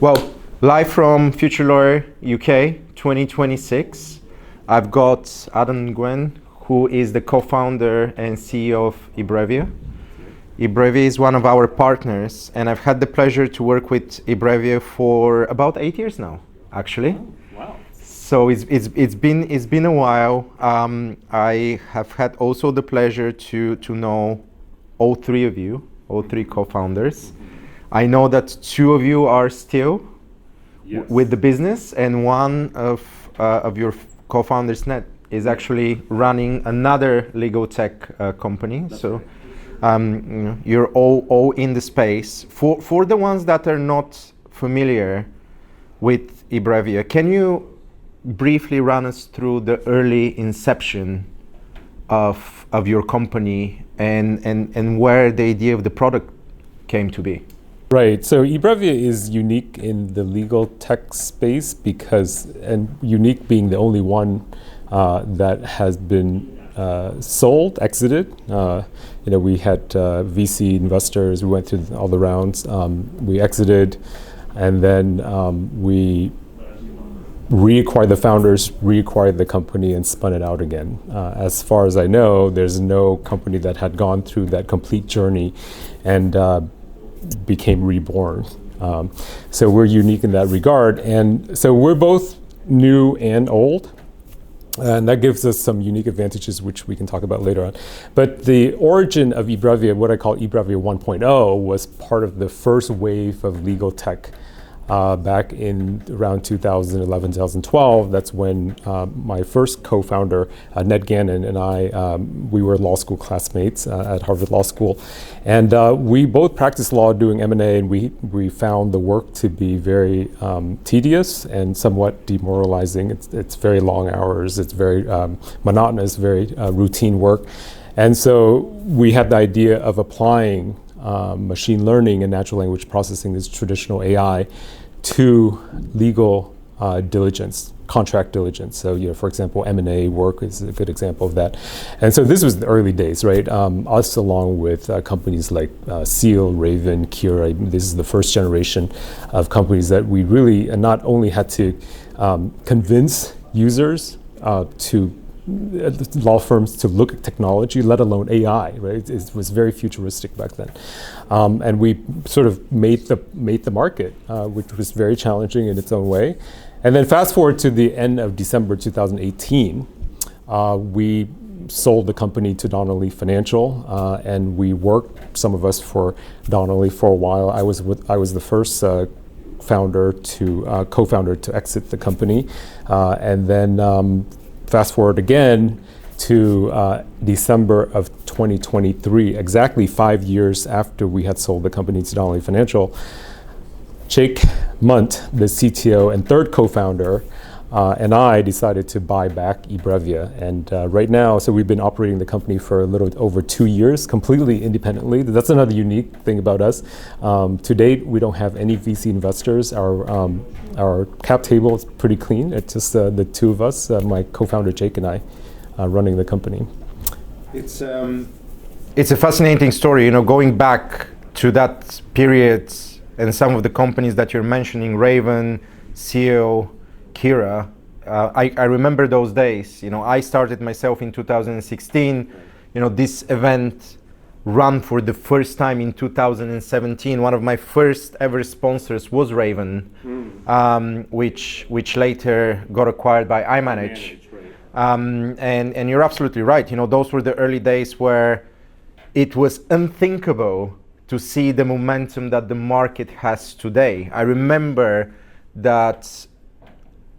Well, live from Future Lawyer UK 2026. I've got Adam Nguyen, who is the co-founder and CEO of eBrevia. eBrevia is one of our partners, and I've had the pleasure to work with eBrevia for about 8 years now, actually. Oh, wow. So it's been a while. I have had also the pleasure to know all three of you, all three co-founders. I know that two of you are still with the business, and one of your co-founders, Ned, is actually running another legal tech company. That's so right. you're all in the space. For the ones that are not familiar with eBrevia, can you briefly run us through the early inception of your company and where the idea of the product came to be? Right. So eBrevia is unique in the legal tech space because, and unique being the only one that has been sold, exited. We had VC investors. We went through all the rounds. We exited, and then we reacquired the founders, reacquired the company, and spun it out again. As far as I know, there's no company that had gone through that complete journey and became reborn. So we're unique in that regard. And so we're both new and old. And that gives us some unique advantages, which we can talk about later on. But the origin of eBrevia, what I call eBrevia 1.0, was part of the first wave of legal tech back in around 2011, 2012. That's when my first co-founder, Ned Gannon, and I, we were law school classmates at Harvard Law School. And we both practiced law doing M&A, and we found the work to be very tedious and somewhat demoralizing. It's very long hours, it's very monotonous, very routine work. And so we had the idea of applying machine learning and natural language processing, this traditional AI, to legal diligence, contract diligence. So, for example, M&A work is a good example of that. And so this was the early days, right? Us along with companies like Seal, Raven, 𝗬𝗲. This is the first generation of companies that we really not only had to convince users to law firms to look at technology, let alone AI, right? It was very futuristic back then. And we sort of made the market, which was very challenging in its own way. And then fast forward to the end of December 2018, we sold the company to Donnelley Financial, and we worked, some of us, for Donnelley for a while. I was the first co-founder to exit the company, and then fast forward again to December of 2023, exactly 5 years after we had sold the company to Donnelley Financial. 𝗦𝗃 𝗦𝗃, the CTO and third co-founder, and I decided to buy back eBrevia. And right now, so we've been operating the company for a little over 2 years, completely independently. That's another unique thing about us. To date, we don't have any VC investors. Our cap table is pretty clean. It's just the two of us, my co-founder 𝗦𝗃 and I, running the company. It's a fascinating story, going back to that period and some of the companies that you're mentioning, Raven, Seal, 𝗬𝗲. I remember those days. I started myself in 2016. This event ran for the first time in 2017. One of my first ever sponsors was Raven, which later got acquired by iManage. And you're absolutely right. Those were the early days where it was unthinkable to see the momentum that the market has today. I remember that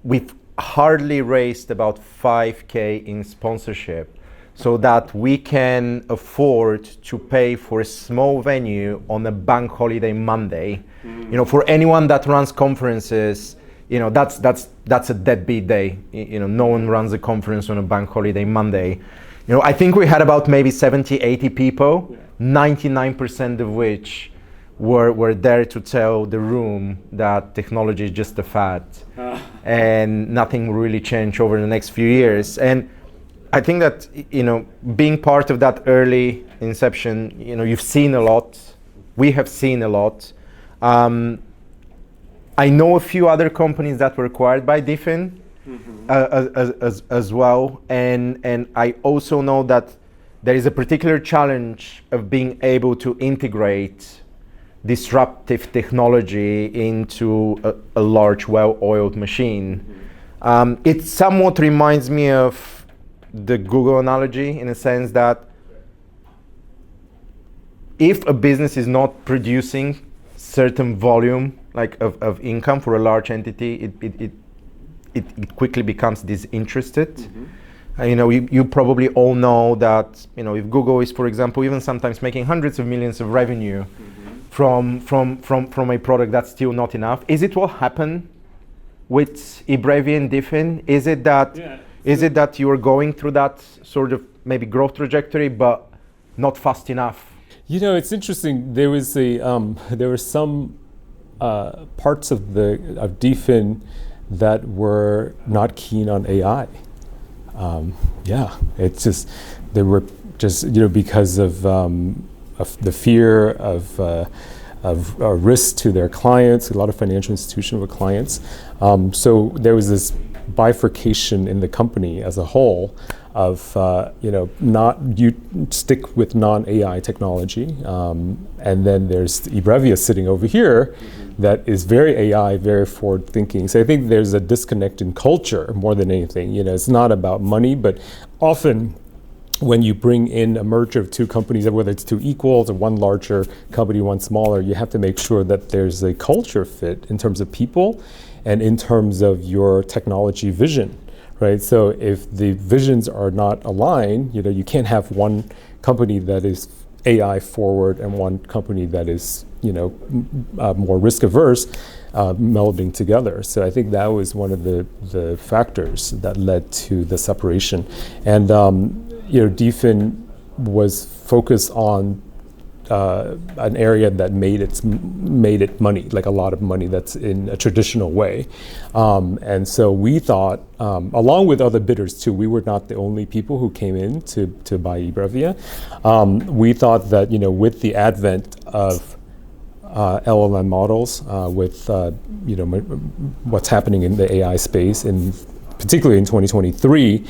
we've hardly raised about 5K in sponsorship so that we can afford to pay for a small venue on a bank holiday Monday. For anyone that runs conferences, that's a deadbeat day. No one runs a conference on a bank holiday Monday. I think we had about maybe 70, 80 people, 99% of which were there to tell the room that technology is just a fad and nothing will really change over the next few years. And I think that, being part of that early inception, you've seen a lot. We have seen a lot. I know a few other companies that were acquired by DFIN as well, and I also know that there is a particular challenge of being able to integrate disruptive technology into a large, well-oiled machine. It somewhat reminds me of the Google analogy, in a sense that if a business is not producing certain volume like of income for a large entity, it quickly becomes disinterested. You probably all know that if Google is, for example, even sometimes making hundreds of millions of revenue from a product, that's still not enough. Is it what happened with eBrevia and DFIN? Is it that you are going through that sort of maybe growth trajectory, but not fast enough? It's interesting. There was there were some parts of DFIN that were not keen on AI. It's just they were just because of the fear of risk to their clients. A lot of financial institutions were clients, so there was this bifurcation in the company as a whole of not you stick with non-AI technology, and then there's eBrevia sitting over here that is very AI, very forward thinking. So I think there's a disconnect in culture more than anything. It's not about money, but often when you bring in a merger of two companies, whether it's two equals or one larger company, one smaller, you have to make sure that there's a culture fit in terms of people and in terms of your technology vision, right? So if the visions are not aligned, you can't have one company that is AI forward and one company that is, more risk averse, melding together. So I think that was one of the factors that led to the separation. And DFIN was focused on an area that made it money, like a lot of money that's in a traditional way. And so we thought, along with other bidders too, we were not the only people who came in to buy eBrevia. We thought that, with the advent of LLM models, with what's happening in the AI space, particularly in 2023,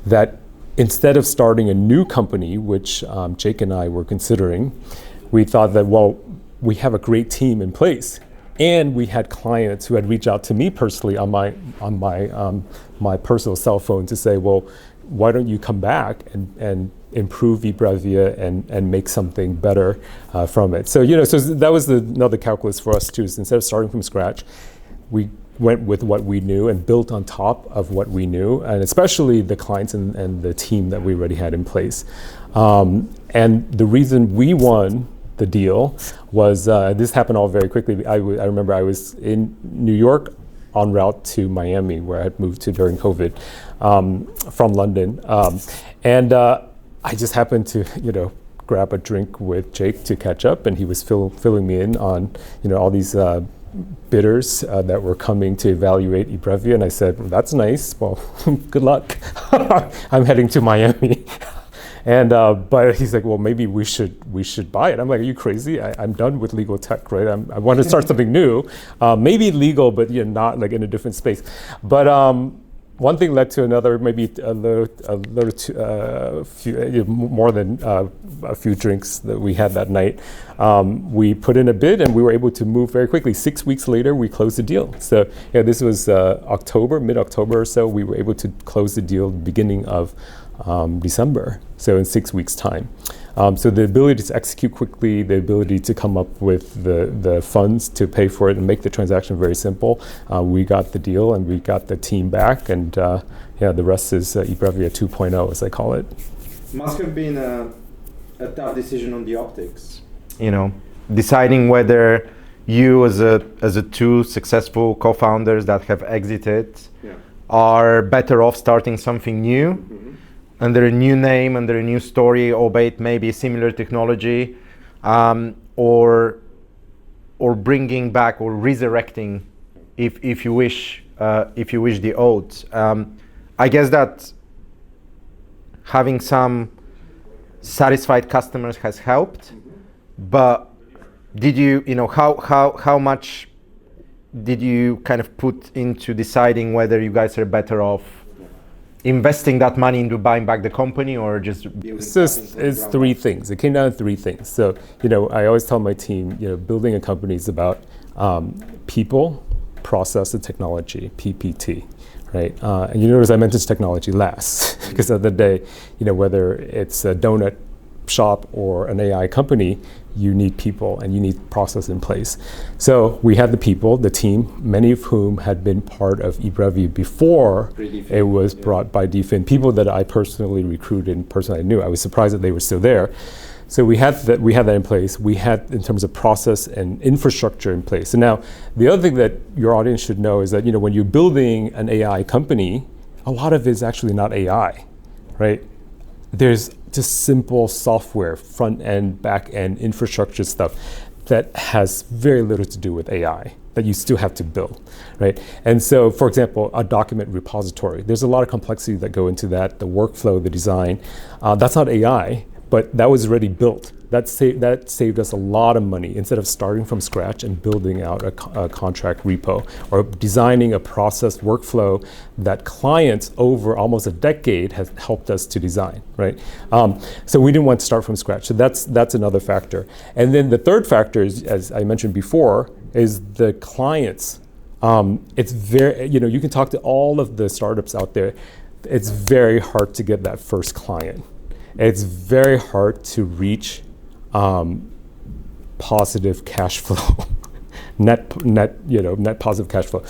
that instead of starting a new company, which Jake and I were considering, we thought that, we have a great team in place, and we had clients who had reached out to me personally on my personal cell phone to say, why don't you come back and improve eBrevia and make something better from it? So so that was another calculus for us too. Instead of starting from scratch, we went with what we knew and built on top of what we knew, and especially the clients and the team that we already had in place. And the reason we won the deal was, this happened all very quickly. I remember I was in New York en route to Miami, where I had moved to during COVID, from London. And I just happened to, grab a drink with Jake to catch up, and he was filling me in on, all these bidders that were coming to evaluate eBrevia, and I said, that's nice. Well, good luck. I'm heading to Miami. And but he's like, maybe we should buy it. I'm like, are you crazy? I'm done with legal tech, right? I want to start something new, maybe legal, but not like in a different space. But one thing led to another, maybe more than a few drinks that we had that night. We put in a bid, and we were able to move very quickly. 6 weeks later, we closed the deal. So this was mid-October or so. We were able to close the deal beginning of December, so in 6 weeks' time. So the ability to execute quickly, the ability to come up with the funds to pay for it and make the transaction very simple. We got the deal, and we got the team back, and the rest is eBrevia 2.0, as I call it. Must have been a tough decision on the optics. Deciding whether you as a two successful co-founders that have exited are better off starting something new. Under a new name, under a new story, albeit maybe a similar technology, or bringing back or resurrecting, if you wish, the old. I guess that having some satisfied customers has helped, but did you, how much did you kind of put into deciding whether you guys are better off investing that money into buying back the company or just it's three things. It came down to three things. So, I always tell my team, building a company is about people, process, and technology, PPT, right? And you notice I mentioned technology last, because at the end of the day, whether it's a donut shop or an AI company, you need people and you need process in place. So we had the people, the team, many of whom had been part of eBrevia before it was brought by DFIN, people that I personally recruited and personally knew. I was surprised that they were still there. So we had that in place. We had, in terms of process and infrastructure, in place. And now, the other thing that your audience should know is that when you're building an AI company, a lot of it is actually not AI, right? There's just simple software, front end, back end, infrastructure stuff that has very little to do with AI that you still have to build, right? And so, for example, a document repository, there's a lot of complexity that go into that, the workflow, the design. That's not AI, but that was already built. That saved us a lot of money instead of starting from scratch and building out a contract repo or designing a process workflow that clients over almost a decade has helped us to design, right? So we didn't want to start from scratch. So that's another factor. And then the third factor is, as I mentioned before, is the clients. It's very, you can talk to all of the startups out there. It's very hard to get that first client. It's very hard to reach positive cash flow, net positive cash flow.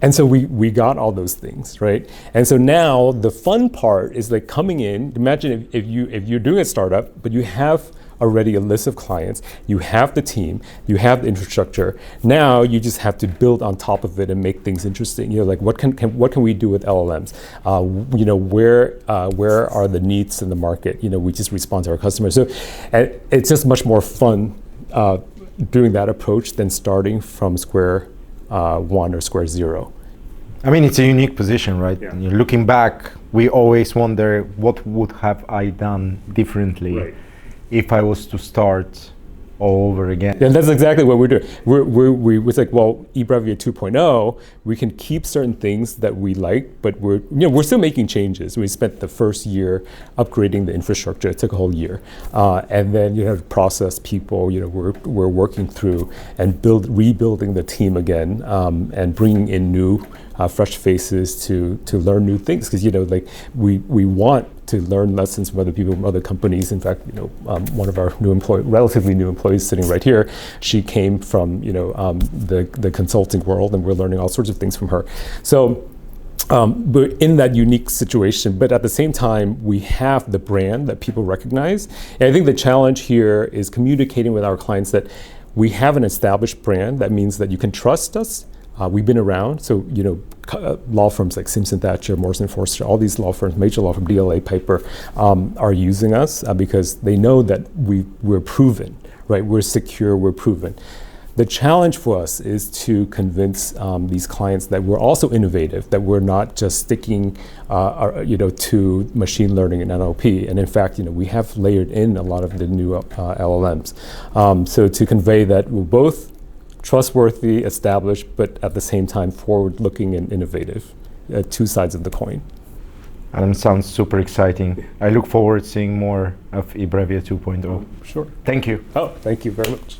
And so we got all those things, right? And so now the fun part is like coming in. Imagine if you're doing a startup, but you have already a list of clients, you have the team, you have the infrastructure. Now you just have to build on top of it and make things interesting. Like what can we do with LLMs? Where are the needs in the market? We just respond to our customers. So it's just much more fun doing that approach than starting from square one or square zero. I mean, it's a unique position, right? Yeah. Looking back, we always wonder, what would have I done differently? Right. If I was to start all over again. And that's exactly what we're doing. We was like, well, eBrevia 2.0, we can keep certain things that we like, but we're still making changes. We spent the first year upgrading the infrastructure. It took a whole year, and then process people. We're working through and rebuilding the team again, and bringing in new, fresh faces to learn new things. Because we want to learn lessons from other people, from other companies. In fact, one of our relatively new employees sitting right here, she came from the consulting world, and we're learning all sorts of things from her. So we're in that unique situation, but at the same time, we have the brand that people recognize. And I think the challenge here is communicating with our clients that we have an established brand. That means that you can trust us. We've been around, so law firms like Simpson Thacher, Morrison Foerster, all these law firms, major law firms, DLA, Piper, are using us because they know that we're proven, right? We're secure, we're proven. The challenge for us is to convince these clients that we're also innovative, that we're not just sticking, to machine learning and NLP. And in fact, we have layered in a lot of the new LLMs. So to convey that we're both trustworthy, established, but at the same time forward-looking and innovative. Two sides of the coin. Adam, sounds super exciting. I look forward to seeing more of eBrevia 2.0. Sure. Thank you. Oh, thank you very much.